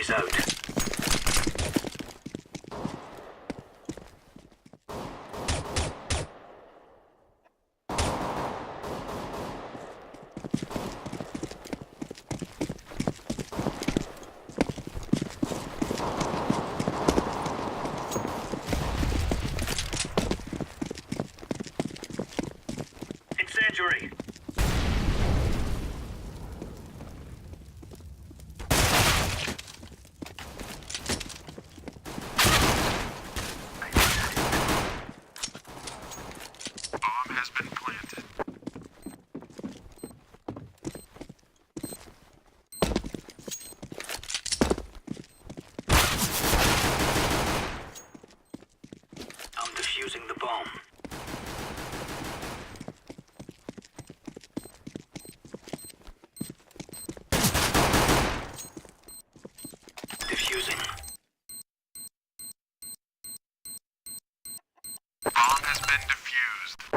Sentries out. Incendiary. Bomb has been planted. I'm defusing the bomb. Defusing. Bomb has been defused.